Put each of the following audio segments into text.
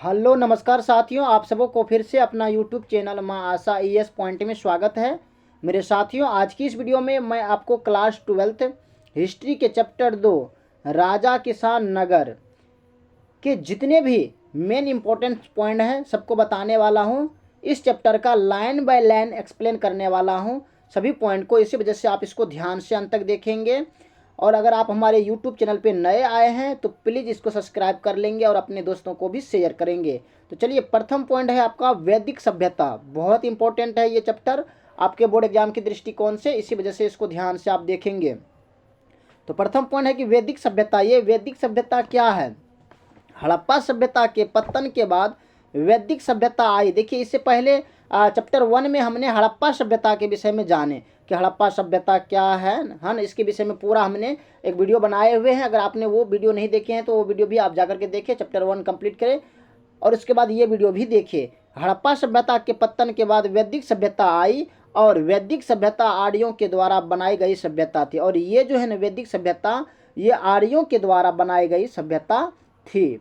Hello नमस्कार साथियों, आप सबों को फिर से अपना यूट्यूब चैनल माँ आशा ES पॉइंट में स्वागत है। मेरे साथियों, आज की इस वीडियो में मैं आपको क्लास 12th हिस्ट्री के चैप्टर 2 राजा किसान नगर के जितने भी मेन इंपॉर्टेंट पॉइंट हैं सबको बताने वाला हूँ। इस चैप्टर का लाइन बाय लाइन एक्सप्लेन करने वाला हूँ सभी पॉइंट को। इसी वजह से आप इसको ध्यान से अंत तक देखेंगे। और अगर आप हमारे यूट्यूब चैनल पे नए आए हैं तो प्लीज़ इसको सब्सक्राइब कर लेंगे और अपने दोस्तों को भी शेयर करेंगे। तो चलिए, प्रथम पॉइंट है आपका वैदिक सभ्यता। बहुत इंपॉर्टेंट है ये चैप्टर आपके बोर्ड एग्जाम के दृष्टिकोण से, इसी वजह से इसको ध्यान से आप देखेंगे। तो प्रथम पॉइंट है कि वैदिक सभ्यता। ये वैदिक सभ्यता क्या है? हड़प्पा सभ्यता के पतन के बाद वैदिक सभ्यता आई। देखिए, इससे पहले चैप्टर 1 में हमने हड़प्पा सभ्यता के विषय में जाने कि हड़प्पा सभ्यता क्या है ना, इसके विषय में पूरा हमने एक वीडियो बनाए हुए हैं। अगर आपने वो वीडियो नहीं देखे हैं तो वो वीडियो भी आप जाकर के देखें, चैप्टर 1 कंप्लीट करें और उसके बाद ये वीडियो भी देखिए। हड़प्पा सभ्यता के पतन के बाद वैदिक सभ्यता आई और वैदिक सभ्यता आर्यों के द्वारा बनाई गई सभ्यता थी। और ये जो है ना वैदिक सभ्यता, ये आर्यों के द्वारा बनाई गई सभ्यता थी।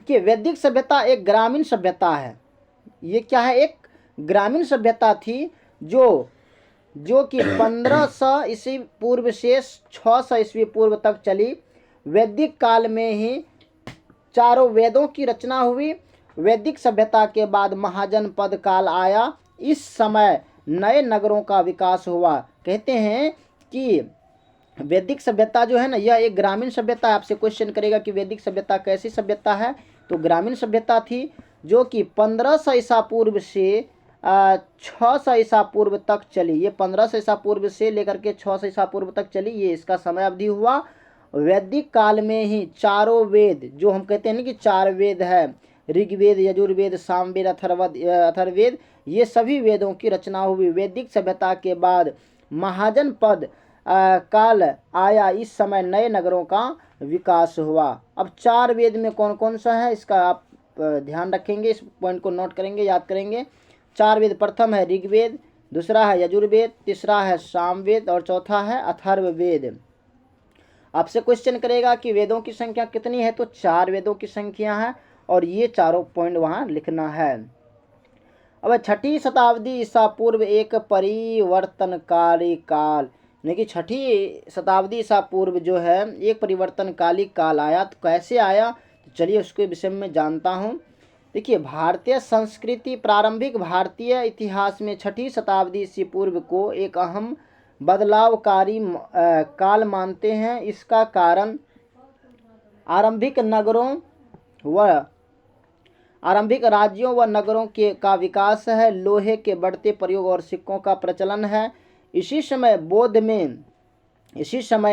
कि वैदिक सभ्यता एक ग्रामीण सभ्यता है। ये क्या है? एक ग्रामीण सभ्यता थी जो कि 1500 ईस्वी पूर्व से 600 ईस्वी पूर्व तक चली। वैदिक काल में ही चारों वेदों की रचना हुई। वैदिक सभ्यता के बाद महाजनपद काल आया। इस समय नए नगरों का विकास हुआ। कहते हैं कि वैदिक सभ्यता जो है ना, यह एक ग्रामीण सभ्यता है। आपसे क्वेश्चन करेगा कि वैदिक सभ्यता कैसी सभ्यता है, तो ग्रामीण सभ्यता थी जो कि 1500 ईसा पूर्व से 600 ईसा पूर्व तक चली। ये 1500 ईसा पूर्व से लेकर के 600 ईसा पूर्व तक चली, ये इसका समय अवधि हुआ। वैदिक काल में ही चारों वेद, जो हम कहते हैं ना कि चार वेद है, ऋग्वेद, यजुर्वेद, सामवेद, अथर्ववेद, ये सभी वेदों की रचना हुई। वैदिक सभ्यता के बाद महाजनपद काल आया। इस समय नए नगरों का विकास हुआ। अब चार वेद में कौन कौन सा है इसका आप ध्यान रखेंगे, इस पॉइंट को नोट करेंगे, याद करेंगे। चार वेद, प्रथम है ऋग्वेद, दूसरा है यजुर्वेद, तीसरा है सामवेद और चौथा है अथर्ववेद। आपसे क्वेश्चन करेगा कि वेदों की संख्या कितनी है, तो चार वेदों की संख्या है और ये चारों पॉइंट वहाँ लिखना है। अब 6ठी शताब्दी ईसा पूर्व एक परिवर्तनकारी काल, यानी कि 6ठी शताब्दी ईसा पूर्व जो है एक परिवर्तनकाली काल आया। तो कैसे आया, तो चलिए उसके विषय में जानता हूँ। देखिए, भारतीय संस्कृति, प्रारंभिक भारतीय इतिहास में 6ठी शताब्दी ईसा पूर्व को एक अहम बदलावकारी काल मानते हैं। इसका कारण आरंभिक राज्यों व नगरों का विकास है। लोहे के बढ़ते प्रयोग और सिक्कों का प्रचलन है। इसी समय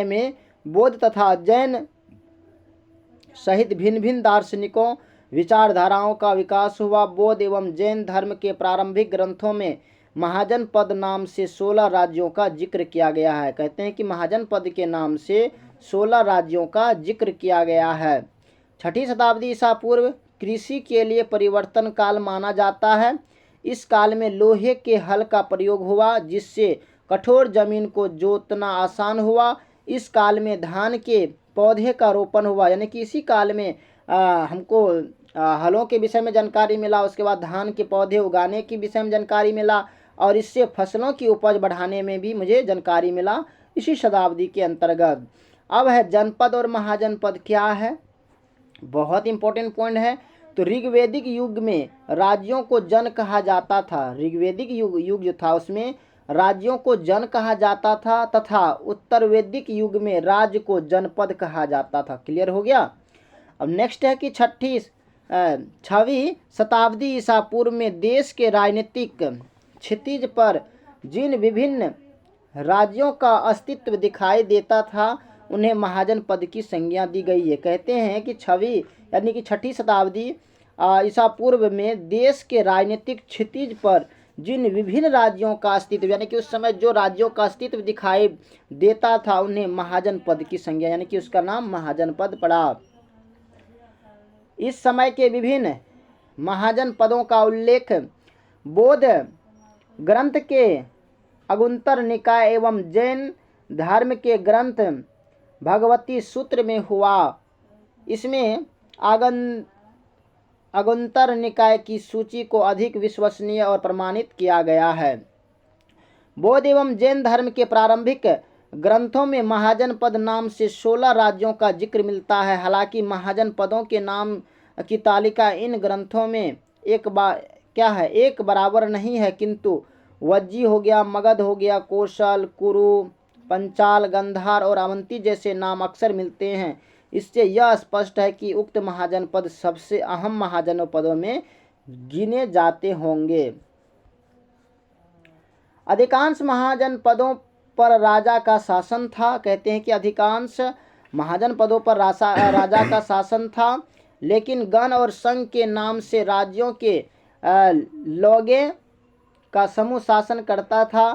में बौद्ध तथा जैन सहित भिन्न भिन्न दार्शनिकों विचारधाराओं का विकास हुआ। बौद्ध एवं जैन धर्म के प्रारंभिक ग्रंथों में महाजनपद नाम से 16 राज्यों का जिक्र किया गया है। कहते हैं कि महाजनपद के नाम से 16 राज्यों का जिक्र किया गया है। 6ठी शताब्दी ईसा पूर्व कृषि के लिए परिवर्तन काल माना जाता है। इस काल में लोहे के हल का प्रयोग हुआ जिससे कठोर जमीन को जोतना आसान हुआ। इस काल में धान के पौधे का रोपण हुआ, यानी कि इसी काल में हमको हलों के विषय में जानकारी मिला। उसके बाद धान के पौधे उगाने के विषय में जानकारी मिला और इससे फसलों की उपज बढ़ाने में भी मुझे जानकारी मिला इसी शताब्दी के अंतर्गत। अब है जनपद और महाजनपद क्या है, बहुत इंपॉर्टेंट पॉइंट है। तो ऋग्वेदिक युग में राज्यों को जन कहा जाता था। ऋग्वेदिक युग जो था उसमें राज्यों को जन कहा जाता था तथा उत्तर वैदिक युग में राज्य को जनपद कहा जाता था। क्लियर हो गया। अब नेक्स्ट है कि 6वीं शताब्दी ईसा पूर्व में देश के राजनीतिक क्षितिज पर जिन विभिन्न राज्यों का अस्तित्व दिखाई देता था उन्हें महाजनपद की संज्ञा दी गई है। कहते हैं कि 6वीं यानी कि 6ठी शताब्दी ईसा पूर्व में देश के राजनीतिक क्षितिज पर जिन विभिन्न राज्यों का अस्तित्व, यानी कि उस समय जो राज्यों का अस्तित्व दिखाई देता था उन्हें महाजनपद की संज्ञा, यानी कि उसका नाम महाजनपद पड़ा। इस समय के विभिन्न महाजनपदों का उल्लेख बौद्ध ग्रंथ के अगुंतर निकाय एवं जैन धर्म के ग्रंथ भगवती सूत्र में हुआ। इसमें अगुंतर निकाय की सूची को अधिक विश्वसनीय और प्रमाणित किया गया है। बौद्ध एवं जैन धर्म के प्रारंभिक ग्रंथों में महाजनपद नाम से 16 राज्यों का जिक्र मिलता है। हालांकि महाजनपदों के नाम की तालिका इन ग्रंथों में एक बराबर नहीं है, किंतु वज्जी हो गया, मगध हो गया, कौशल, कुरु, पंचाल, गंधार और अवंती जैसे नाम अक्सर मिलते हैं। इससे यह स्पष्ट है कि उक्त महाजनपद सबसे अहम महाजनपदों में गिने जाते होंगे। अधिकांश महाजनपदों पर राजा का शासन था। कहते हैं कि अधिकांश महाजनपदों पर राजा का शासन था, लेकिन गण और संघ के नाम से राज्यों के लोगे का समूह शासन करता था।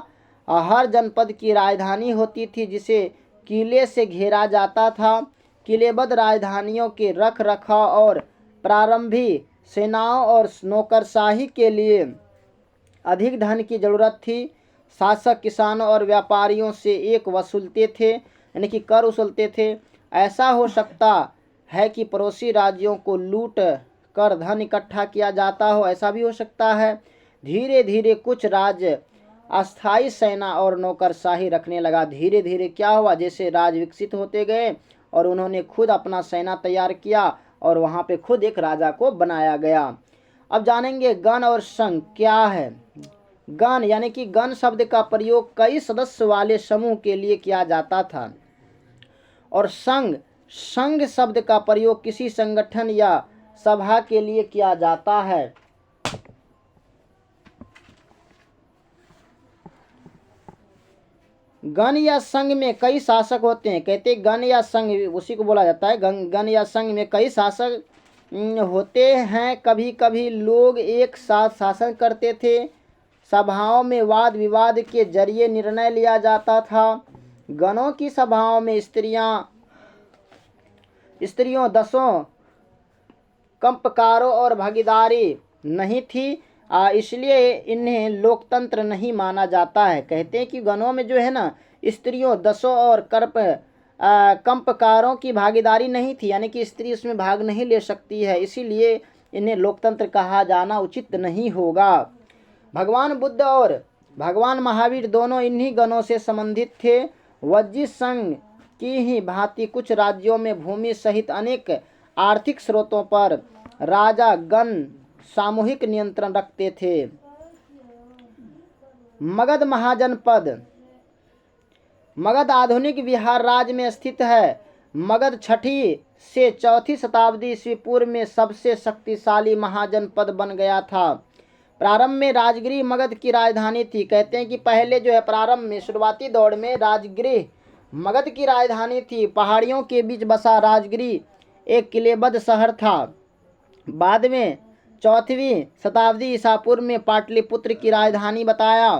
हर जनपद की राजधानी होती थी जिसे किले से घेरा जाता था। किलेबद्ध राजधानियों के रख रखाव और प्रारंभिक सेनाओं और नौकरशाही के लिए अधिक धन की जरूरत थी। शासक किसानों और व्यापारियों से एक वसूलते थे, यानी कि कर वसूलते थे। ऐसा हो सकता है कि पड़ोसी राज्यों को लूट कर धन इकट्ठा किया जाता हो, ऐसा भी हो सकता है। धीरे धीरे कुछ राज्य अस्थायी सेना और नौकरशाही रखने लगा। धीरे धीरे क्या हुआ, जैसे राज्य विकसित होते गए और उन्होंने खुद अपना सेना तैयार किया और वहाँ पे खुद एक राजा को बनाया गया। अब जानेंगे गण और संघ क्या है। गण यानी कि गण शब्द का प्रयोग कई सदस्य वाले समूह के लिए किया जाता था, और संघ शब्द का प्रयोग किसी संगठन या सभा के लिए किया जाता है। गण या संघ में कई शासक होते हैं। कहते हैं गण या संघ उसी को बोला जाता है। गण या संघ में कई शासक होते हैं। कभी कभी लोग एक साथ शासन करते थे। सभाओं में वाद विवाद के जरिए निर्णय लिया जाता था। गणों की सभाओं में स्त्रियों दसों कंपकारों और भागीदारी नहीं थी, इसलिए इन्हें लोकतंत्र नहीं माना जाता है। कहते हैं कि गणों में जो है ना, स्त्रियों दसों और कंपकारों की भागीदारी नहीं थी, यानी कि स्त्री उसमें भाग नहीं ले सकती है, इसीलिए इन्हें लोकतंत्र कहा जाना उचित नहीं होगा। भगवान बुद्ध और भगवान महावीर दोनों इन्हीं गणों से संबंधित थे। वज्जी संघ की ही भांति कुछ राज्यों में भूमि सहित अनेक आर्थिक स्रोतों पर राजा गण सामूहिक नियंत्रण रखते थे। मगध महाजनपद। मगध आधुनिक बिहार राज्य में स्थित है। मगध 6ठी से 4ठी शताब्दी ईस्वी पूर्व में सबसे शक्तिशाली महाजनपद बन गया था। प्रारंभ में राजगिरी मगध की राजधानी थी। कहते हैं कि पहले जो है प्रारंभ में शुरुआती दौर में राजगिरी मगध की राजधानी थी। पहाड़ियों के बीच बसा राजगिरी एक किलेबद्ध शहर था। बाद में 4वीं शताब्दी ईसा पूर्व में पाटलिपुत्र की राजधानी बताया।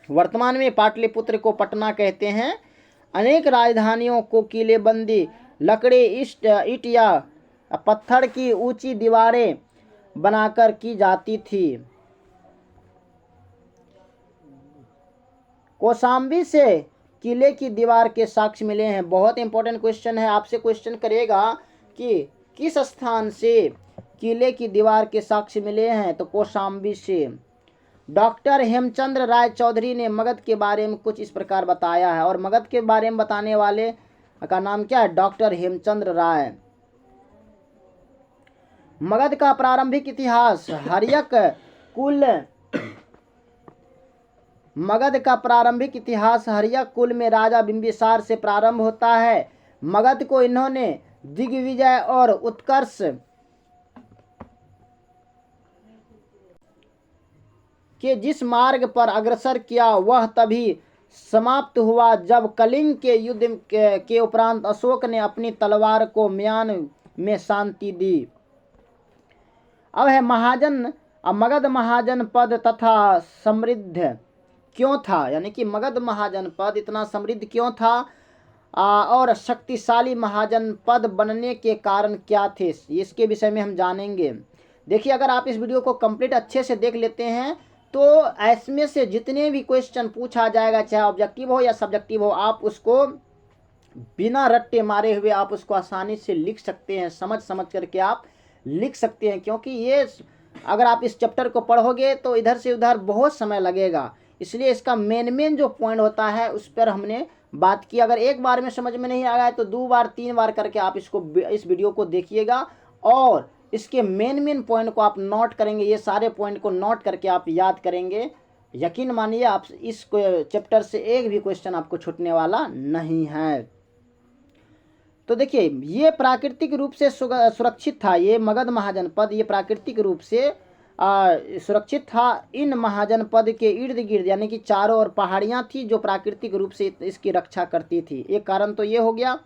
वर्तमान में पाटलिपुत्र को पटना कहते हैं। अनेक राजधानियों को किलेबंदी लकड़ी, ईंट या पत्थर की ऊंची दीवारें बनाकर की जाती थी। कौशाम्बी से किले की दीवार के साक्ष्य मिले हैं। बहुत इंपॉर्टेंट क्वेश्चन है, आपसे क्वेश्चन करेगा कि किस स्थान से किले की दीवार के साक्ष्य मिले हैं, तो कौशाम्बी से। डॉक्टर हेमचंद्र राय चौधरी ने मगध के बारे में कुछ इस प्रकार बताया है, और मगध के बारे में बताने वाले का नाम क्या है, डॉक्टर हेमचंद्र राय। मगध का प्रारंभिक इतिहास हर्यक कुल। मगध का प्रारंभिक इतिहास हर्यक कुल में राजा बिंबिसार से प्रारंभ होता है। मगध को इन्होंने दिग्विजय और उत्कर्ष के जिस मार्ग पर अग्रसर किया वह तभी समाप्त हुआ जब कलिंग के युद्ध के उपरांत अशोक ने अपनी तलवार को म्यान में शांति दी। अब है मगध महाजनपद तथा समृद्ध क्यों था, यानी कि मगध महाजनपद इतना समृद्ध क्यों था और शक्तिशाली महाजनपद बनने के कारण क्या थे, इसके विषय में हम जानेंगे। देखिए, अगर आप इस वीडियो को कंप्लीट अच्छे से देख लेते हैं तो इसमें से जितने भी क्वेश्चन पूछा जाएगा, चाहे ऑब्जेक्टिव हो या सब्जेक्टिव हो, आप उसको बिना रट्टे मारे हुए आप उसको आसानी से लिख सकते हैं। समझ करके आप लिख सकते हैं, क्योंकि ये अगर आप इस चैप्टर को पढ़ोगे तो इधर से उधर बहुत समय लगेगा। इसलिए इसका मेन जो पॉइंट होता है उस पर हमने बात की। अगर एक बार में समझ में नहीं आ रहा है तो 2 बार 3 बार करके आप इस वीडियो को देखिएगा और इसके मेन पॉइंट को आप नोट करेंगे। ये सारे पॉइंट को नोट करके आप याद करेंगे। यकीन मानिए आप इस चैप्टर से एक भी क्वेश्चन आपको छूटने वाला नहीं है। तो देखिए, ये प्राकृतिक रूप से सुरक्षित था। ये मगध महाजनपद ये प्राकृतिक रूप से सुरक्षित था। इन महाजनपद के इर्द गिर्द यानी कि चारों ओर पहाड़ियाँ थी जो प्राकृतिक रूप से इसकी रक्षा करती थी। एक कारण तो ये हो गया।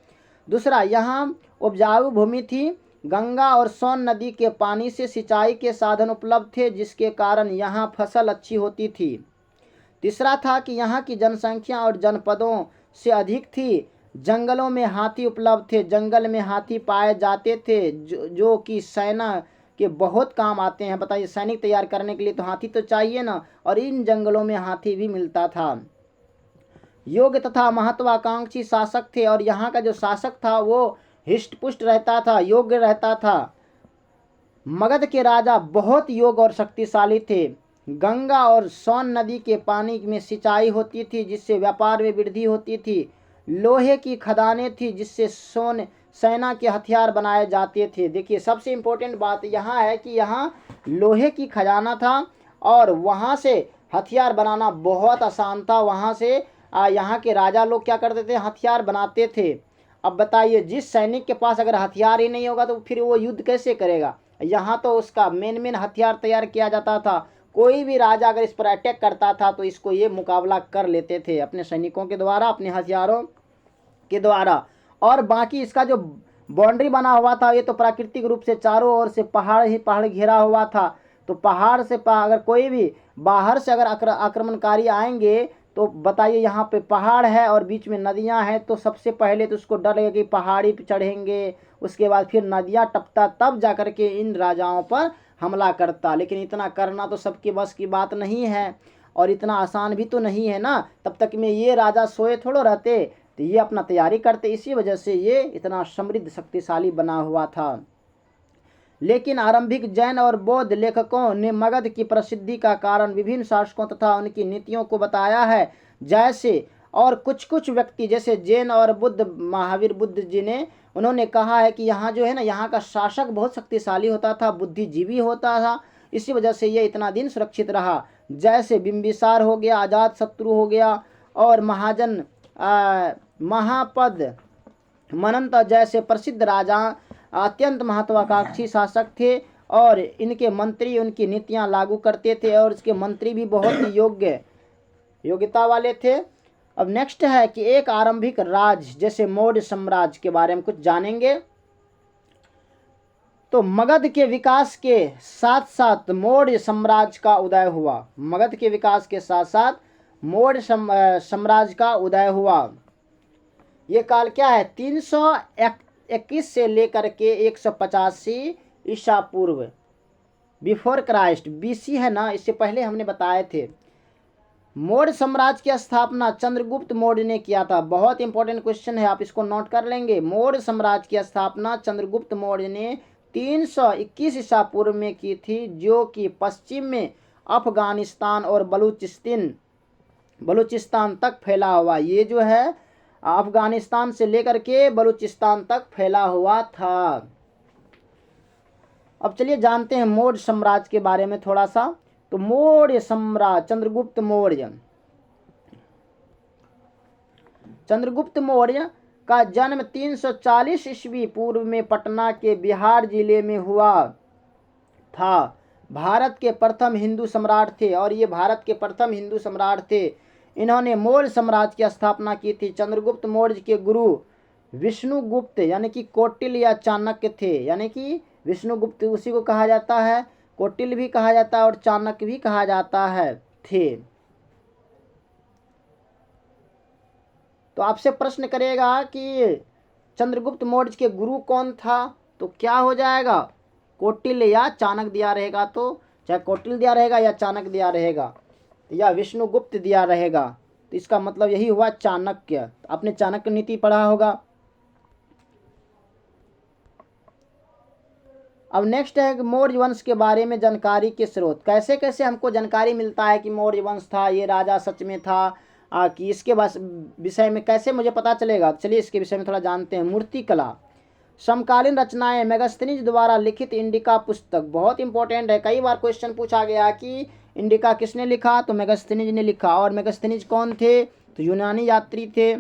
दूसरा, यहाँ उपजाऊ भूमि थी। गंगा और सोन नदी के पानी से सिंचाई के साधन उपलब्ध थे, जिसके कारण यहाँ फसल अच्छी होती थी। तीसरा था कि यहाँ की जनसंख्या और जनपदों से अधिक थी। जंगलों में हाथी उपलब्ध थे। जंगल में हाथी पाए जाते थे जो कि सेना के बहुत काम आते हैं। बताइए, सैनिक तैयार करने के लिए तो हाथी तो चाहिए ना, और इन जंगलों में हाथी भी मिलता था। योग्य तथा महत्वाकांक्षी शासक थे, और यहाँ का जो शासक था वो हिष्ट पुष्ट रहता था, योग्य रहता था। मगध के राजा बहुत योग्य और शक्तिशाली थे। गंगा और सोन नदी के पानी में सिंचाई होती थी, जिससे व्यापार में वृद्धि होती थी। लोहे की खदानें थी, जिससे सेना के हथियार बनाए जाते थे। देखिए, सबसे इम्पोर्टेंट बात यहाँ है कि यहाँ लोहे की खजाना था और वहाँ से हथियार बनाना बहुत आसान था। वहाँ से यहाँ के राजा लोग क्या करते थे, हथियार बनाते थे। अब बताइए, जिस सैनिक के पास अगर हथियार ही नहीं होगा तो फिर वो युद्ध कैसे करेगा। यहाँ तो उसका मेन हथियार तैयार किया जाता था। कोई भी राजा अगर इस पर अटैक करता था तो इसको ये मुकाबला कर लेते थे अपने सैनिकों के द्वारा, अपने हथियारों के द्वारा। और बाकी इसका जो बाउंड्री बना हुआ था ये तो प्राकृतिक रूप से चारों ओर से पहाड़ ही पहाड़ घिरा हुआ था। तो पहाड़ से अगर कोई भी बाहर से अगर आक्रमणकारी आएंगे तो बताइए, यहाँ पे पहाड़ है और बीच में नदियाँ हैं, तो सबसे पहले तो उसको डर लगेगा कि पहाड़ी पे चढ़ेंगे, उसके बाद फिर नदियाँ टपता, तब जा कर के इन राजाओं पर हमला करता। लेकिन इतना करना तो सबके बस की बात नहीं है और इतना आसान भी तो नहीं है ना। तब तक में ये राजा सोए थोड़ो रहते, तो ये अपना तैयारी करते। इसी वजह से ये इतना समृद्ध शक्तिशाली बना हुआ था। लेकिन आरंभिक जैन और बौद्ध लेखकों ने मगध की प्रसिद्धि का कारण विभिन्न शासकों तथा उनकी नीतियों को बताया है। जैसे और कुछ व्यक्ति जैसे जैन और बुद्ध, महावीर बुद्ध जी ने उन्होंने कहा है कि यहाँ जो है ना, यहाँ का शासक बहुत शक्तिशाली होता था, बुद्धिजीवी होता था। इसी वजह से ये इतना दिन सुरक्षित रहा। जैसे बिंबिसार हो गया, अजातशत्रु हो गया और महापद मनंत जैसे प्रसिद्ध राजा अत्यंत महत्वाकांक्षी शासक थे और इनके मंत्री उनकी नीतियां लागू करते थे और इसके मंत्री भी बहुत ही योग्यता वाले थे। अब नेक्स्ट है कि एक आरंभिक राज जैसे मौर्य साम्राज्य के बारे में कुछ जानेंगे। तो मगध के विकास के साथ साथ मौर्य साम्राज्य का उदय हुआ। मगध के विकास के साथ साथ मौर्य साम्राज्य का उदय हुआ। ये काल क्या है, 321 से लेकर के 185 ईसा पूर्व, बिफोर क्राइस्ट, बीसी है ना, इससे पहले हमने बताए थे। मौर्य साम्राज्य की स्थापना चंद्रगुप्त मौर्य ने किया था। बहुत इंपॉर्टेंट क्वेश्चन है, आप इसको नोट कर लेंगे। मौर्य साम्राज्य की स्थापना चंद्रगुप्त मौर्य ने 321 ईसा पूर्व में की थी, जो कि पश्चिम में अफगानिस्तान और बलूचिस्तान तक फैला हुआ। ये जो है अफगानिस्तान से लेकर के बलूचिस्तान तक फैला हुआ था। अब चलिए जानते हैं मौर्य साम्राज्य के बारे में थोड़ा सा। तो मौर्य सम्राट चंद्रगुप्त मौर्य का जन्म 340 ईस्वी पूर्व में पटना के बिहार जिले में हुआ था। भारत के प्रथम हिंदू सम्राट थे और ये भारत के प्रथम हिंदू सम्राट थे। इन्होंने मौर्य साम्राज्य की स्थापना की थी। चंद्रगुप्त मौर्य के गुरु विष्णुगुप्त यानी कि कौटिल्य या चाणक्य थे। यानी कि विष्णुगुप्त उसी को कहा जाता है, कौटिल्य भी कहा जाता है और चाणक्य भी कहा जाता है थे। तो आपसे प्रश्न करेगा कि चंद्रगुप्त मौर्य के गुरु कौन था, तो क्या हो जाएगा, कौटिल्य या चाणक्य दिया रहेगा। तो चाहे कौटिल्य दिया रहेगा या चाणक्य दिया रहेगा या विष्णुगुप्त दिया रहेगा, तो इसका मतलब यही हुआ चाणक्य। आपने चाणक्य नीति पढ़ा होगा। अब नेक्स्ट है मौर्य वंश के बारे में जानकारी के स्रोत। कैसे कैसे हमको जानकारी मिलता है कि मौर्य वंश था, ये राजा सच में था, कि इसके विषय में कैसे मुझे पता चलेगा। चलिए इसके विषय में थोड़ा जानते हैं। मूर्तिकला, समकालीन रचनाएं, मेगास्थनीज द्वारा लिखित इंडिका पुस्तक बहुत इंपॉर्टेंट है। कई बार क्वेश्चन पूछा गया कि इंडिका किसने लिखा, तो मेगास्थनीज ने लिखा। और मेगास्थनीज कौन थे, तो यूनानी यात्री थे,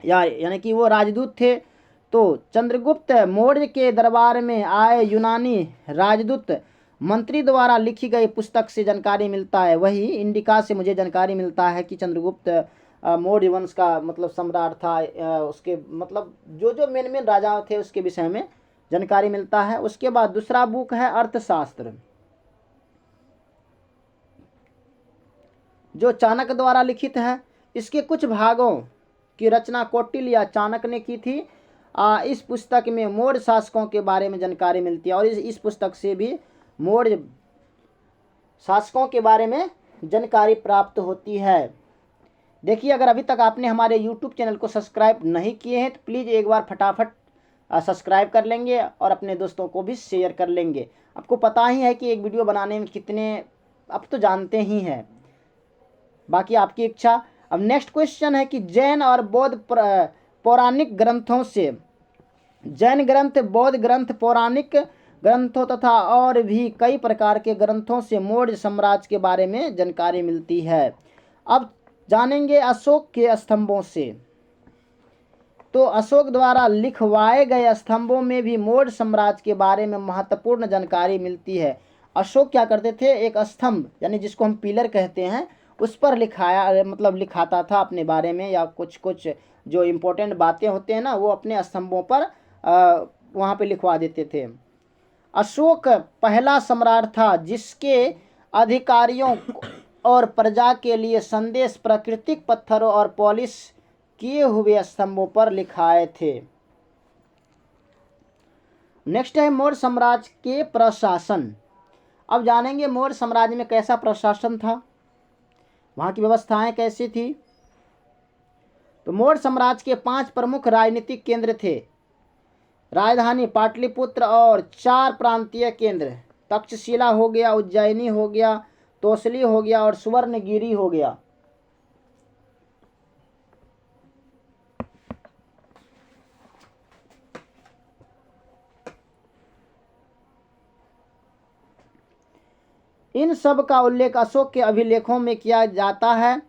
यानी कि वो राजदूत थे। तो चंद्रगुप्त मौर्य के दरबार में आए यूनानी राजदूत मंत्री द्वारा लिखी गई पुस्तक से जानकारी मिलता है। वही इंडिका से मुझे जानकारी मिलता है कि चंद्रगुप्त मौर्य वंश का मतलब सम्राट था। उसके मतलब जो जो मेन मेन राजा थे उसके विषय में जानकारी मिलता है। उसके बाद दूसरा बुक है अर्थशास्त्र, जो चाणक्य द्वारा लिखित है। इसके कुछ भागों की रचना कौटिल्य या चाणक्य ने की थी। इस पुस्तक में मौर्य शासकों के बारे में जानकारी मिलती है और इस पुस्तक से भी मौर्य शासकों के बारे में जानकारी प्राप्त होती है। देखिए, अगर अभी तक आपने हमारे YouTube चैनल को सब्सक्राइब नहीं किए हैं तो प्लीज़ एक बार फटाफट सब्सक्राइब कर लेंगे और अपने दोस्तों को भी शेयर कर लेंगे। आपको पता ही है कि एक वीडियो बनाने में कितने, अब तो जानते ही हैं, बाकी आपकी इच्छा। अब नेक्स्ट क्वेश्चन है कि जैन और बौद्ध पौराणिक ग्रंथों से, जैन ग्रंथ, बौद्ध ग्रंथ, पौराणिक ग्रंथों तथा और भी कई प्रकार के ग्रंथों से मौर्य साम्राज्य के बारे में जानकारी मिलती है। अब जानेंगे अशोक के स्तंभों से। तो अशोक द्वारा लिखवाए गए स्तंभों में भी मौर्य साम्राज्य के बारे में महत्वपूर्ण जानकारी मिलती है। अशोक क्या करते थे, एक स्तंभ यानी जिसको हम पिलर कहते हैं, उस पर लिखाता था अपने बारे में, या कुछ कुछ जो इम्पोर्टेंट बातें होते हैं ना, वो अपने स्तंभों पर वहाँ पे लिखवा देते थे। अशोक पहला सम्राट था जिसके अधिकारियों और प्रजा के लिए संदेश प्राकृतिक पत्थरों और पॉलिश किए हुए स्तंभों पर लिखाए थे। नेक्स्ट है मौर्य साम्राज्य के प्रशासन। अब जानेंगे मौर्य साम्राज्य में कैसा प्रशासन था, वहाँ की व्यवस्थाएं कैसी थी। तो मौर्य साम्राज्य के 5 प्रमुख राजनीतिक केंद्र थे। राजधानी पाटलिपुत्र और 4 प्रांतीय केंद्र, तक्षशिला हो गया, उज्जैनी हो गया, तोसली हो गया और सुवर्णगिरी हो गया। इन सब का उल्लेख अशोक के अभिलेखों में किया जाता है।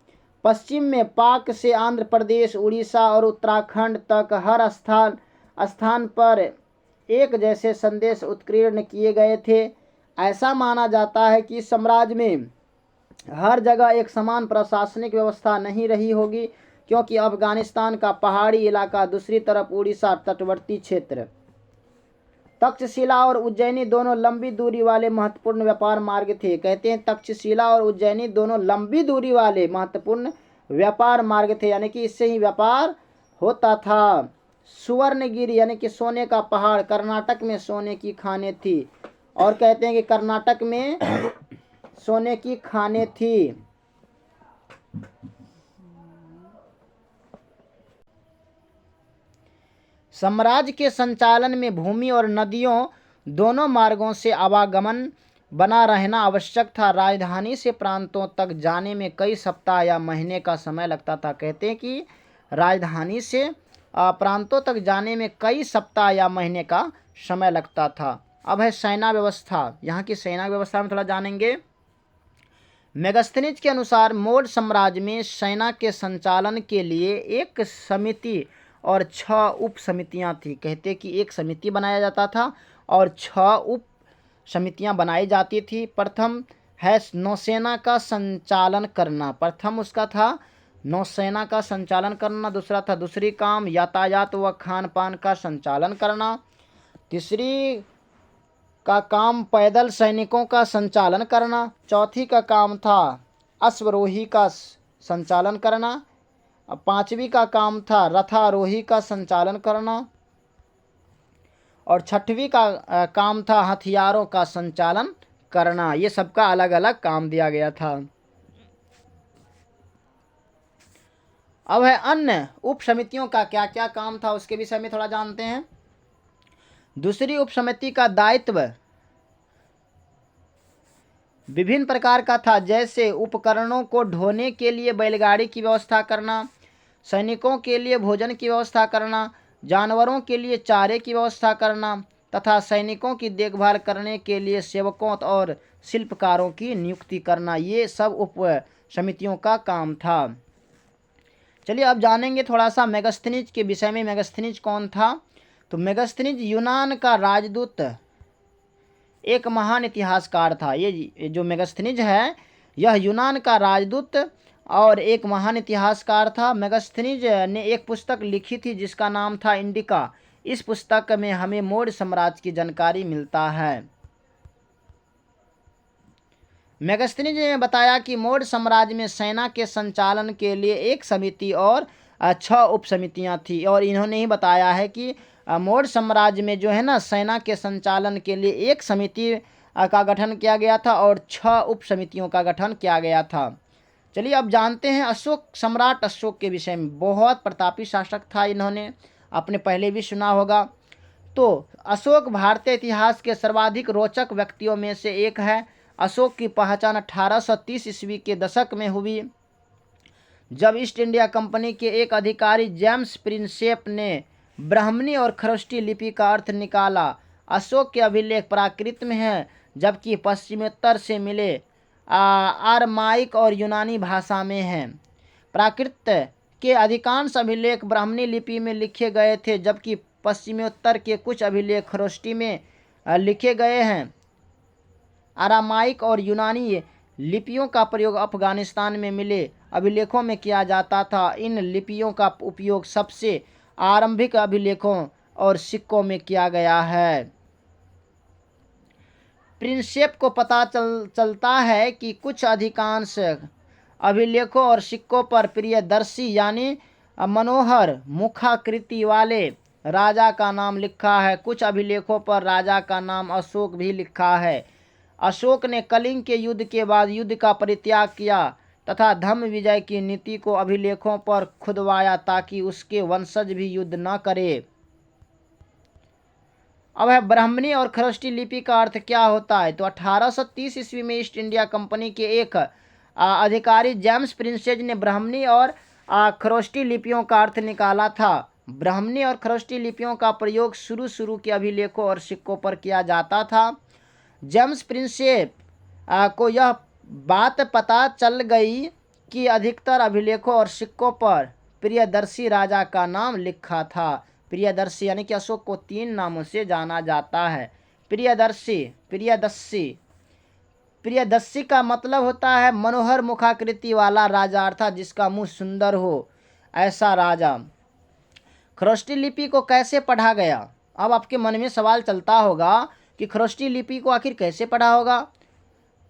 पश्चिम में पाक से आंध्र प्रदेश, उड़ीसा और उत्तराखंड तक हर स्थान पर एक जैसे संदेश उत्कीर्ण किए गए थे। ऐसा माना जाता है कि इस साम्राज्य में हर जगह एक समान प्रशासनिक व्यवस्था नहीं रही होगी, क्योंकि अफगानिस्तान का पहाड़ी इलाका, दूसरी तरफ उड़ीसा तटवर्ती क्षेत्र। तक्षशिला और उज्जैनी दोनों लंबी दूरी वाले महत्वपूर्ण व्यापार मार्ग थे। कहते हैं तक्षशिला और उज्जैनी दोनों लंबी दूरी वाले महत्वपूर्ण व्यापार मार्ग थे, यानी कि इससे ही व्यापार होता था। सुवर्णगिरी यानी कि सोने का पहाड़, कर्नाटक में सोने की खानें थी। और कहते हैं कि कर्नाटक में सोने की खानें थी। साम्राज्य के संचालन में भूमि और नदियों दोनों मार्गों से आवागमन बना रहना आवश्यक था। राजधानी से प्रांतों तक जाने में कई सप्ताह या महीने का समय लगता था। कहते हैं कि राजधानी से प्रांतों तक जाने में कई सप्ताह या महीने का समय लगता था। अब है सेना व्यवस्था। यहाँ की सेना व्यवस्था में थोड़ा जानेंगे। मेगास्थनीज के अनुसार मौर्य साम्राज्य में सेना के संचालन के लिए एक समिति और 6 उप समितियाँ थी। कहते कि एक समिति बनाया जाता था और 6 उप समितियाँ बनाई जाती थी। प्रथम है नौसेना का संचालन करना। प्रथम उसका था नौसेना का संचालन करना। दूसरा था दूसरी काम यातायात व खान पान का संचालन करना। तीसरी का काम पैदल सैनिकों का संचालन करना। चौथी का काम था अश्वरोही का संचालन करना। 5वीं का काम था रथारोही का संचालन करना। और 6वीं का काम था हथियारों का संचालन करना। ये सबका अलग अलग काम दिया गया था। अब है अन्य उप समितियों का क्या क्या काम था, उसके विषय में थोड़ा जानते हैं। दूसरी उपसमिति का दायित्व विभिन्न प्रकार का था, जैसे उपकरणों को ढोने के लिए बैलगाड़ी की व्यवस्था करना, सैनिकों के लिए भोजन की व्यवस्था करना, जानवरों के लिए चारे की व्यवस्था करना तथा सैनिकों की देखभाल करने के लिए सेवकों और शिल्पकारों की नियुक्ति करना। ये सब उप समितियों का काम था। चलिए अब जानेंगे थोड़ा सा मेगास्थनीज के विषय में। मेगास्थनीज कौन था? तो मेगास्थनीज यूनान का राजदूत, एक महान इतिहासकार था। ये जो मेगास्थनीज है यह यूनान का राजदूत और एक महान इतिहासकार था। मेगास्थनीज ने एक पुस्तक लिखी थी जिसका नाम था इंडिका। इस पुस्तक में हमें मौर्य साम्राज्य की जानकारी मिलता है। मेगास्थनीज ने बताया कि मौर्य साम्राज्य में सेना के संचालन के लिए एक समिति और 6 उप समितियाँ थी। और इन्होंने ही बताया है कि मौर्य साम्राज्य में जो है ना, सेना के संचालन के लिए एक समिति का गठन किया गया था और 6 उप समितियों का गठन किया गया था। चलिए अब जानते हैं अशोक, सम्राट अशोक के विषय में। बहुत प्रतापी शासक था, इन्होंने आपने पहले भी सुना होगा। तो अशोक भारतीय इतिहास के सर्वाधिक रोचक व्यक्तियों में से एक है। अशोक की पहचान 1830 ईस्वी के दशक में हुई, जब ईस्ट इंडिया कंपनी के एक अधिकारी जेम्स प्रिंसेप ने ब्राह्मणी और खरोष्टी लिपि का अर्थ निकाला। अशोक के अभिलेख प्राकृत में हैं, जबकि पश्चिमोत्तर से मिले आरमाइक और यूनानी भाषा में हैं। प्राकृत के अधिकांश अभिलेख ब्राह्मणी लिपि में लिखे गए थे, जबकि पश्चिमोत्तर के कुछ अभिलेख खरोष्टी में लिखे गए हैं। आरामाइक और यूनानी लिपियों का प्रयोग अफगानिस्तान में मिले अभिलेखों में किया जाता था। इन लिपियों का उपयोग सबसे आरंभिक अभिलेखों और सिक्कों में किया गया है। प्रिंसेप को पता चलता है कि कुछ अधिकांश अभिलेखों और सिक्कों पर प्रियदर्शी यानी मनोहर मुखाकृति वाले राजा का नाम लिखा है। कुछ अभिलेखों पर राजा का नाम अशोक भी लिखा है। अशोक ने कलिंग के युद्ध के बाद युद्ध का परित्याग किया तथा धम्म विजय की नीति को अभिलेखों पर खुदवाया ताकि उसके वंशज भी युद्ध न करे। अब है ब्राह्मणी और खरोष्टी लिपि का अर्थ क्या होता है? तो 1830 ईस्वी में ईस्ट इंडिया कंपनी के एक अधिकारी जेम्स प्रिंसेप ने ब्राह्मणी और खरोष्टी लिपियों का अर्थ निकाला था। ब्राह्मणी और खरोष्टी लिपियों का प्रयोग शुरू के अभिलेखों और सिक्कों पर किया जाता था। जेम्स प्रिंसेप को यह बात पता चल गई कि अधिकतर अभिलेखों और सिक्कों पर प्रियदर्शी राजा का नाम लिखा था। प्रियदर्शी यानी कि अशोक को 3 नामों से जाना जाता है। प्रियदर्शी, प्रियदर्शी, प्रियदर्शी का मतलब होता है मनोहर मुखाकृति वाला राजा, अर्थात जिसका मुंह सुंदर हो, ऐसा राजा। खरोष्टी लिपि को कैसे पढ़ा गया? अब आपके मन में सवाल चलता होगा कि खरोष्टी लिपि को आखिर कैसे पढ़ा होगा।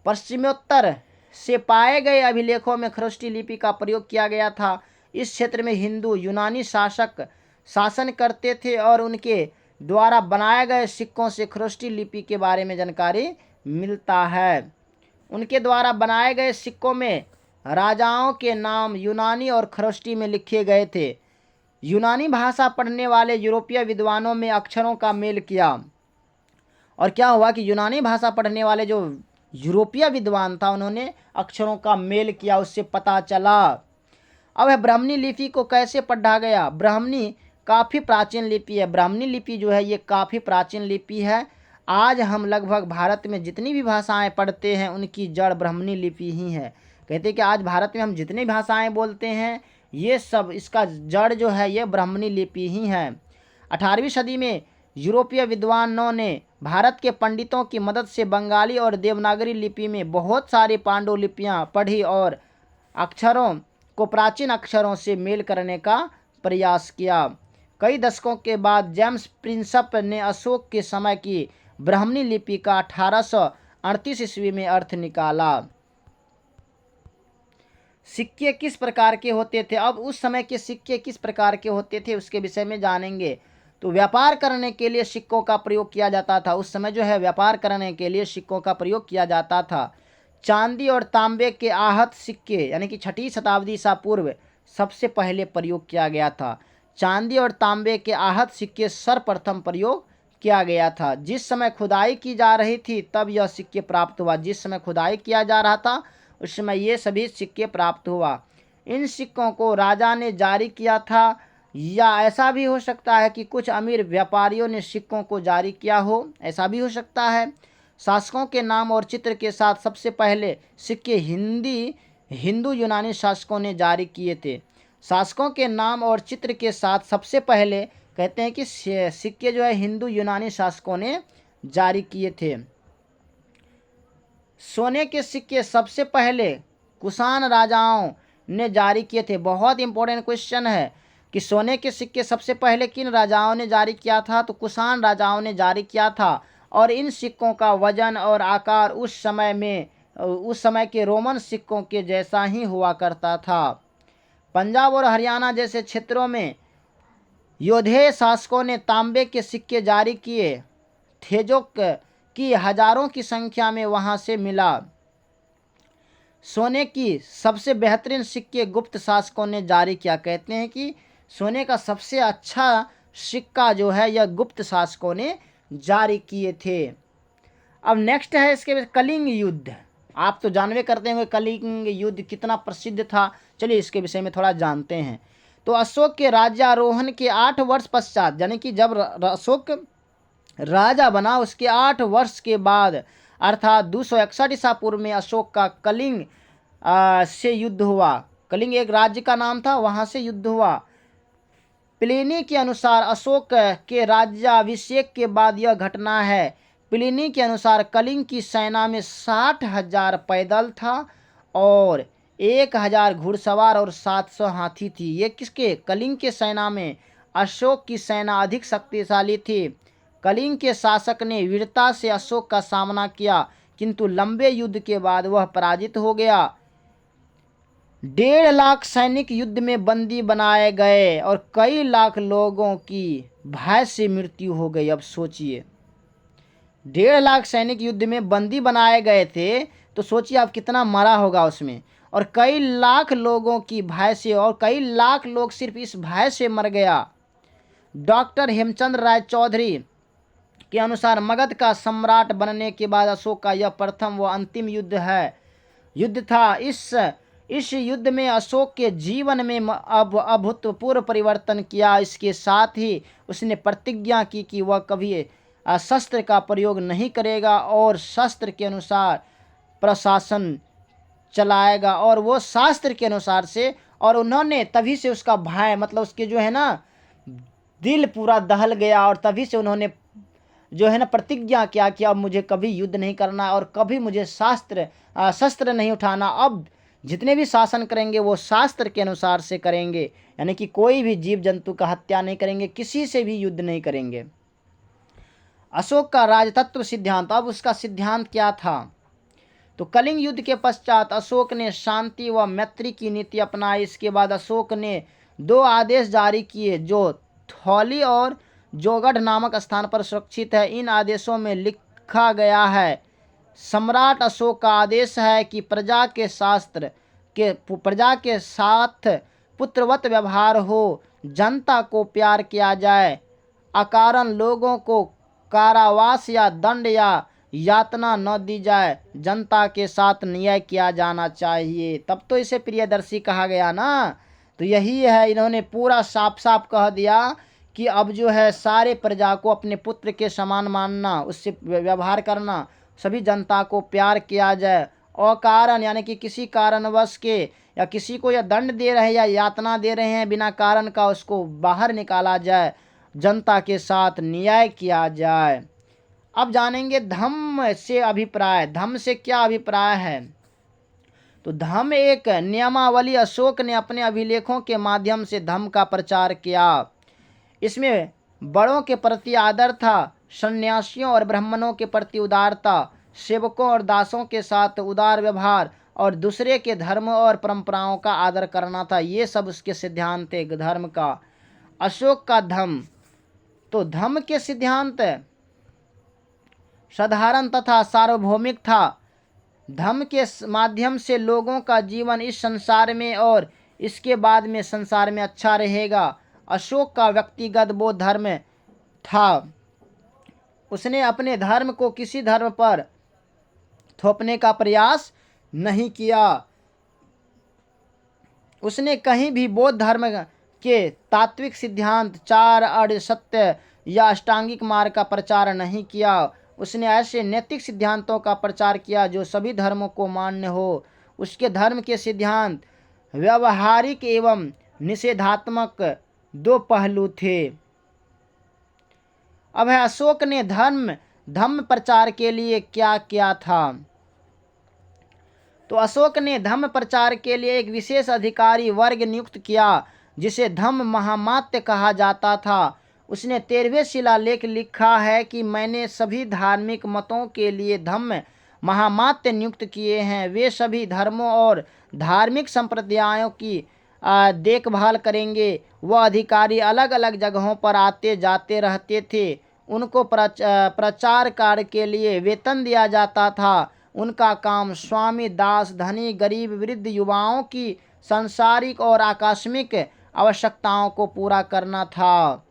पश्चिमोत्तर से पाए गए अभिलेखों में खरोष्टी लिपि का प्रयोग किया गया था। इस क्षेत्र में हिंदू यूनानी शासक शासन करते थे और उनके द्वारा बनाए गए सिक्कों से खरोष्टी लिपि के बारे में जानकारी मिलता है। उनके द्वारा बनाए गए सिक्कों में राजाओं के नाम यूनानी और खरोष्टी में लिखे गए थे। यूनानी भाषा पढ़ने वाले यूरोपीय विद्वानों में अक्षरों का मेल किया। और क्या हुआ कि यूनानी भाषा पढ़ने वाले जो यूरोपीय विद्वान था उन्होंने अक्षरों का मेल किया, उससे पता चला। अब है ब्राह्मणी लिपि को कैसे पढ़ा गया? ब्राह्मणी काफ़ी प्राचीन लिपि है। ब्राह्मणी लिपि जो है ये काफ़ी प्राचीन लिपि है। आज हम लगभग भारत में जितनी भी भाषाएं पढ़ते हैं उनकी जड़ ब्राह्मणी लिपि ही है। कहते हैं कि आज भारत में हम जितनी भाषाएं बोलते हैं ये सब इसका जड़ जो है ये ब्राह्मणी लिपि ही है। 18वीं सदी में यूरोपीय विद्वानों ने भारत के पंडितों की मदद से बंगाली और देवनागरी लिपि में बहुत सारी पांडुलिपियां पढ़ी और अक्षरों को प्राचीन अक्षरों से मेल करने का प्रयास किया। कई दशकों के बाद जेम्स प्रिंसेप ने अशोक के समय की ब्राह्मणी लिपि का 1838 ईस्वी में अर्थ निकाला। सिक्के किस प्रकार के होते थे? अब उस समय के सिक्के किस प्रकार के होते थे उसके विषय में जानेंगे। तो व्यापार करने के लिए सिक्कों का प्रयोग किया जाता था। उस समय जो है व्यापार करने के लिए सिक्कों का प्रयोग किया जाता था। चांदी और तांबे के आहत सिक्के यानी कि 6वीं शताब्दी ईसा पूर्व सबसे पहले प्रयोग किया गया था। चांदी और तांबे के आहत सिक्के सर्वप्रथम प्रयोग किया गया था। जिस समय खुदाई की जा रही थी तब यह सिक्के प्राप्त हुआ। जिस समय खुदाई किया जा रहा था उस समय ये सभी सिक्के प्राप्त हुआ। इन सिक्कों को राजा ने जारी किया था, या ऐसा भी हो सकता है कि कुछ अमीर व्यापारियों ने सिक्कों को जारी किया हो, ऐसा भी हो सकता है। शासकों के नाम और चित्र के साथ सबसे पहले सिक्के हिंदू यूनानी शासकों ने जारी किए थे। शासकों के नाम और चित्र के साथ सबसे पहले कहते हैं कि सिक्के जो है हिंदू यूनानी शासकों ने जारी किए थे। सोने के सिक्के सबसे पहले कुषाण राजाओं ने जारी किए थे। बहुत इंपॉर्टेंट क्वेश्चन है कि सोने के सिक्के सबसे पहले किन राजाओं ने जारी किया था, तो कुषाण राजाओं ने जारी किया था। और इन सिक्कों का वजन और आकार उस समय के रोमन सिक्कों के जैसा ही हुआ करता था। पंजाब और हरियाणा जैसे क्षेत्रों में योधेय शासकों ने तांबे के सिक्के जारी किए थे, जो कि हजारों की संख्या में वहां से मिला। सोने की सबसे बेहतरीन सिक्के गुप्त शासकों ने जारी किया। कहते हैं कि सोने का सबसे अच्छा सिक्का जो है यह गुप्त शासकों ने जारी किए थे। अब नेक्स्ट है इसके कलिंग युद्ध। आप तो जानवे करते होंगे कलिंग युद्ध कितना प्रसिद्ध था। चलिए इसके विषय में थोड़ा जानते हैं। तो अशोक के राज्यारोहण के 8 वर्ष पश्चात, यानी कि जब अशोक राजा बना उसके 8 वर्ष के बाद अर्थात 261 ईसा पूर्व में अशोक का कलिंग से युद्ध हुआ। कलिंग एक राज्य का नाम था, वहां से युद्ध हुआ। प्लिनी के अनुसार अशोक के राज्याभिषेक के बाद यह घटना है। प्लिनी के अनुसार कलिंग की सेना में 60,000 पैदल था और 1,000 घुड़सवार और 700 हाथी थी। ये किसके? कलिंग के सेना में अशोक की सेना अधिक शक्तिशाली थी। कलिंग के शासक ने वीरता से अशोक का सामना किया, किंतु लंबे युद्ध के बाद वह पराजित हो गया। 1.5 लाख सैनिक युद्ध में बंदी बनाए गए और कई लाख लोगों की भय से मृत्यु हो गई। अब सोचिए, 1.5 लाख सैनिक युद्ध में बंदी बनाए गए थे, तो सोचिए आप कितना मरा होगा उसमें। और कई लाख लोगों की भय से, और कई लाख लोग सिर्फ इस भय से मर गया। डॉक्टर हेमचंद्र राय चौधरी के अनुसार मगध का सम्राट बनने के बाद अशोक का यह प्रथम व अंतिम युद्ध था। इस युद्ध में अशोक के जीवन में अभूतपूर्व परिवर्तन किया। इसके साथ ही उसने प्रतिज्ञा की कि वह कभी शस्त्र का प्रयोग नहीं करेगा और शस्त्र के अनुसार प्रशासन चलाएगा, और वो शास्त्र के अनुसार से। और उन्होंने तभी से उसका भय, मतलब उसके जो है ना दिल पूरा दहल गया, और तभी से उन्होंने जो है ना प्रतिज्ञा किया कि अब मुझे कभी युद्ध नहीं करना और कभी मुझे शस्त्र नहीं उठाना। अब जितने भी शासन करेंगे वो शास्त्र के अनुसार से करेंगे, यानी कि कोई भी जीव जंतु का हत्या नहीं करेंगे, किसी से भी युद्ध नहीं करेंगे। अशोक का राजतत्व सिद्धांत। अब उसका सिद्धांत क्या था? तो कलिंग युद्ध के पश्चात अशोक ने शांति व मैत्री की नीति अपनाई। इसके बाद अशोक ने 2 आदेश जारी किए जो थौली और जोगढ़ नामक स्थान पर सुरक्षित है। इन आदेशों में लिखा गया है, सम्राट अशोक का आदेश है कि प्रजा के साथ पुत्रवत व्यवहार हो, जनता को प्यार किया जाए, अकारण लोगों को कारावास या दंड या यातना न दी जाए, जनता के साथ न्याय किया जाना चाहिए। तब तो इसे प्रियदर्शी कहा गया ना। तो यही है, इन्होंने पूरा साफ साफ कह दिया कि अब जो है सारे प्रजा को अपने पुत्र के समान मानना, उससे व्यवहार करना, सभी जनता को प्यार किया जाए। अकारण यानी कि किसी कारणवश के, या किसी को या दंड दे रहे हैं या यातना दे रहे हैं बिना कारण का, उसको बाहर निकाला जाए, जनता के साथ न्याय किया जाए। अब जानेंगे धम्म से अभिप्राय। धम्म से क्या अभिप्राय है? तो धम्म एक नियमावली। अशोक ने अपने अभिलेखों के माध्यम से धम्म का प्रचार किया। इसमें बड़ों के प्रति आदर था, सन्यासियों और ब्राह्मणों के प्रति उदारता, सेवकों और दासों के साथ उदार व्यवहार और दूसरे के धर्म और परंपराओं का आदर करना था। ये सब उसके सिद्धांत थे धर्म का। अशोक का धम्म। तो धम्म के सिद्धांत साधारण तथा सार्वभौमिक था। धम्म के माध्यम से लोगों का जीवन इस संसार में और इसके बाद में संसार में अच्छा रहेगा। अशोक का व्यक्तिगत वो धर्म था उसने अपने धर्म को किसी धर्म पर थोपने का प्रयास नहीं किया। उसने कहीं भी बौद्ध धर्म के तात्विक सिद्धांत, चार अड़ सत्य या अष्टांगिक मार्ग का प्रचार नहीं किया। उसने ऐसे नैतिक सिद्धांतों का प्रचार किया जो सभी धर्मों को मान्य हो। उसके धर्म के सिद्धांत व्यवहारिक एवं निषेधात्मक दो पहलू थे। अब है अशोक ने धम्म प्रचार के लिए क्या किया था। तो अशोक ने धम्म प्रचार के लिए एक विशेष अधिकारी वर्ग नियुक्त किया जिसे धम्म महामात्य कहा जाता था। उसने 13वें शिलालेख लिखा है कि मैंने सभी धार्मिक मतों के लिए धम्म महामात्य नियुक्त किए हैं। वे सभी धर्मों और धार्मिक संप्रदायों की देखभाल करेंगे। वह अधिकारी अलग अलग जगहों पर आते जाते रहते थे। उनको प्रचार कार्य के लिए वेतन दिया जाता था। उनका काम स्वामी, दास, धनी, गरीब, वृद्ध, युवाओं की सांसारिक और आकस्मिक आवश्यकताओं को पूरा करना था।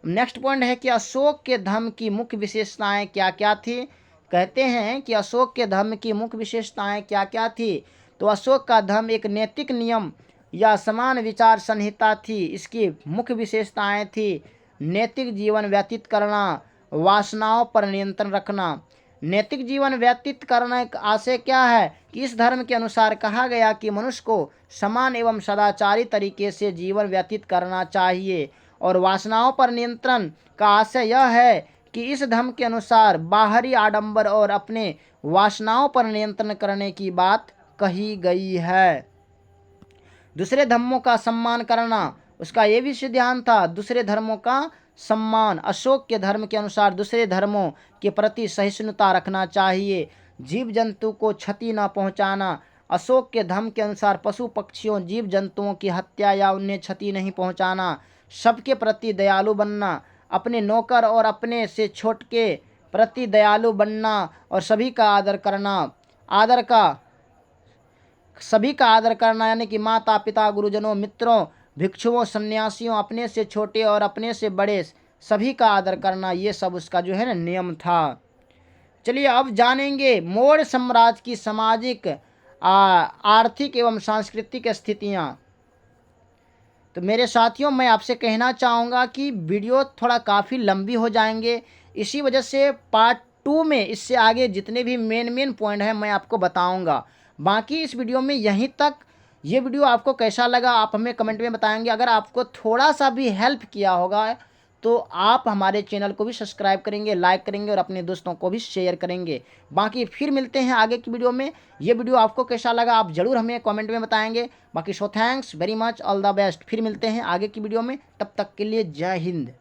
नेक्स्ट पॉइंट है कि अशोक के धर्म की मुख्य विशेषताएं क्या क्या थी। कहते हैं कि अशोक के धर्म की मुख्य विशेषताएं क्या क्या थी। तो अशोक का धर्म एक नैतिक नियम या समान विचार संहिता थी। इसकी मुख्य विशेषताएं थी नैतिक जीवन व्यतीत करना, वासनाओं पर नियंत्रण रखना। नैतिक जीवन व्यतीत करने का आशय क्या है कि इस धर्म के अनुसार कहा गया कि मनुष्य को समान एवं सदाचारी तरीके से जीवन व्यतीत करना चाहिए। और वासनाओं पर नियंत्रण का आशय यह है कि इस धर्म के अनुसार बाहरी आडंबर और अपने वासनाओं पर नियंत्रण करने की बात कही गई है। दूसरे धर्मों का सम्मान करना, उसका ये भी सिद्धांत था, दूसरे धर्मों का सम्मान। अशोक के धर्म के अनुसार दूसरे धर्मों के प्रति सहिष्णुता रखना चाहिए। जीव जंतु को क्षति न पहुंचाना। अशोक के धर्म के अनुसार पशु पक्षियों, जीव जंतुओं की हत्या या उन्हें क्षति नहीं पहुंचाना। सबके प्रति दयालु बनना, अपने नौकर और अपने से छोटे के प्रति दयालु बनना और सभी का आदर करना। सभी का आदर करना यानी कि माता पिता, गुरुजनों, मित्रों, भिक्षुओं, सन्यासियों, अपने से छोटे और अपने से बड़े सभी का आदर करना। ये सब उसका जो है ना नियम था। चलिए अब जानेंगे मौर्य साम्राज्य की सामाजिक, आर्थिक एवं सांस्कृतिक स्थितियाँ। तो मेरे साथियों, मैं आपसे कहना चाहूँगा कि वीडियो थोड़ा काफ़ी लंबी हो जाएंगे। इसी वजह से पार्ट 2 में इससे आगे जितने भी मेन पॉइंट हैं मैं आपको बताऊँगा। बाकी इस वीडियो में यहीं तक। ये वीडियो आपको कैसा लगा आप हमें कमेंट में बताएंगे। अगर आपको थोड़ा सा भी हेल्प किया होगा तो आप हमारे चैनल को भी सब्सक्राइब करेंगे, लाइक करेंगे और अपने दोस्तों को भी शेयर करेंगे। बाकी फिर मिलते हैं आगे की वीडियो में। ये वीडियो आपको कैसा लगा आप ज़रूर हमें कमेंट में बताएंगे। बाकी so thanks very much, all the best. फिर मिलते हैं आगे की वीडियो में, तब तक के लिए जय हिंद।